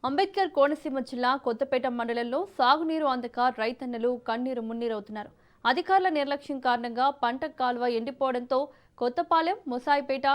అంబేద్కర్ కోనసీమ జిల్లా కొత్తపేట మండలంలో సాగునీరు అందక రైతన్నలు కన్నీరు మున్నీరవుతున్నారు. అధికారుల నిర్లక్ష్యం కారణంగా పంట కాలువ ఎండిపోవడంతో కొత్తపాలెం, ముసాయిపేట,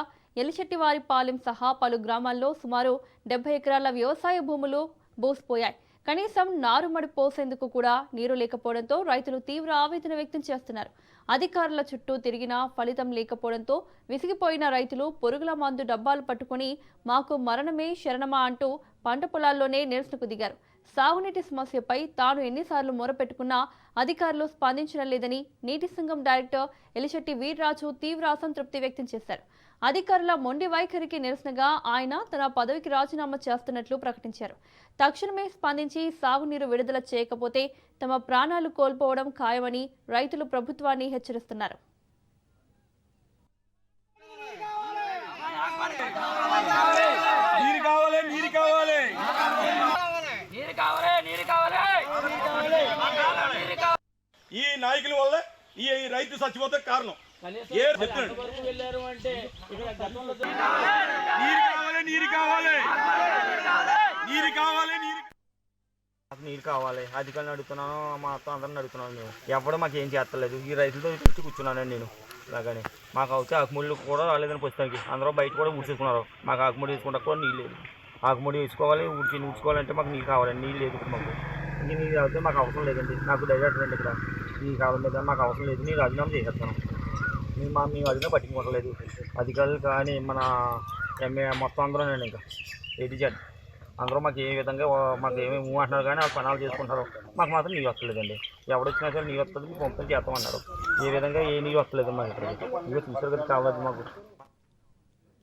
ఎలిశెట్టివారిపాలెం సహా పలు గ్రామాల్లో సుమారు 70 ఎకరాల వ్యవసాయ భూములు బోసిపోయాయి. కనీసం నారుమడి పోసేందుకు కూడా నీరు లేకపోవడంతో రైతులు తీవ్ర ఆవేదన వ్యక్తం చేస్తున్నారు. అధికారుల చుట్టూ తిరిగినా ఫలితం లేకపోవడంతో విసిగిపోయిన రైతులు పురుగుల మందు డబ్బాలు పట్టుకుని మాకు మరణమే శరణమా అంటూ పంట పొలాల్లోనే నిరసనకు దిగారు. సాగునీటి సమస్యపై తాను ఎన్నిసార్లు మొరపెట్టుకున్నా అధికారులు స్పందించడం లేదని నీటి సంఘం డైరెక్టర్ ఎలిశెట్టి వీర్రాజు తీవ్ర అసంతృప్తి వ్యక్తం చేశారు. అధికారుల మొండి వైఖరికి నిరసనగా ఆయన తన పదవికి రాజీనామా చేస్తున్నట్లు ప్రకటించారు. తక్షణమే స్పందించి సాగునీరు విడుదల చేయకపోతే తమ ప్రాణాలు కోల్పోవడం ఖాయమని రైతులు ప్రభుత్వాన్ని హెచ్చరిస్తున్నారు. ఈ నాయకుల వల్ల ఈ రైతు చచ్చిపోతే కారణం నీరు కావాలి అధికారులను అడుగుతున్నాను, మా అత్త అందరిని అడుగుతున్నాను. మేము ఎవరు మాకు ఏం చేస్తలేదు. ఈ రైతులతో తెచ్చి కూర్చున్నానండి నేను. అలాగని మాకు అయితే ఆకుముళ్ళు కూడా రాలేదని పుస్తకానికి అందరూ బయట కూడా ఊడ్చేసుకున్నారు. మాకు ఆకుముడి వేసుకుంటా కూడా నీళ్ళు లేదు. ఆకుముడి వేసుకోవాలి, ఊడ్చుకోవాలంటే మాకు నీళ్ళు కావాలండి. నీళ్ళు లేదు మాకు. ఇంక నీళ్ళు తాగితే మాకు అవసరం లేదండి. నాకు డైరెక్టర్ అండి ఇక్కడ నీళ్ళు కావాలి కానీ మాకు అవసరం లేదు. నేను రాజీనామా చేసేస్తాను. మేము అడిగినా పట్టించుకోవట్లేదు అధికారులు కానీ మన మొత్తం అందరూనండి. ఇంకా ఏటీజెడ్ అందరూ మాకు ఏ విధంగా మాకు ఏమేమి అంటున్నారు కానీ వాళ్ళు పనాలు చేసుకుంటారు. మాకు మాత్రం నీళ్ళు వస్తలేదండి. ఎవడొచ్చినా సరే నీళ్ళు వస్తుంది పంపిణీ చేస్తామన్నారు. ఏ విధంగా ఏ నీళ్ళు వస్తలేదు మాకు ఇక్కడ. ఇవి చూసారు కదా కావాలి మాకు.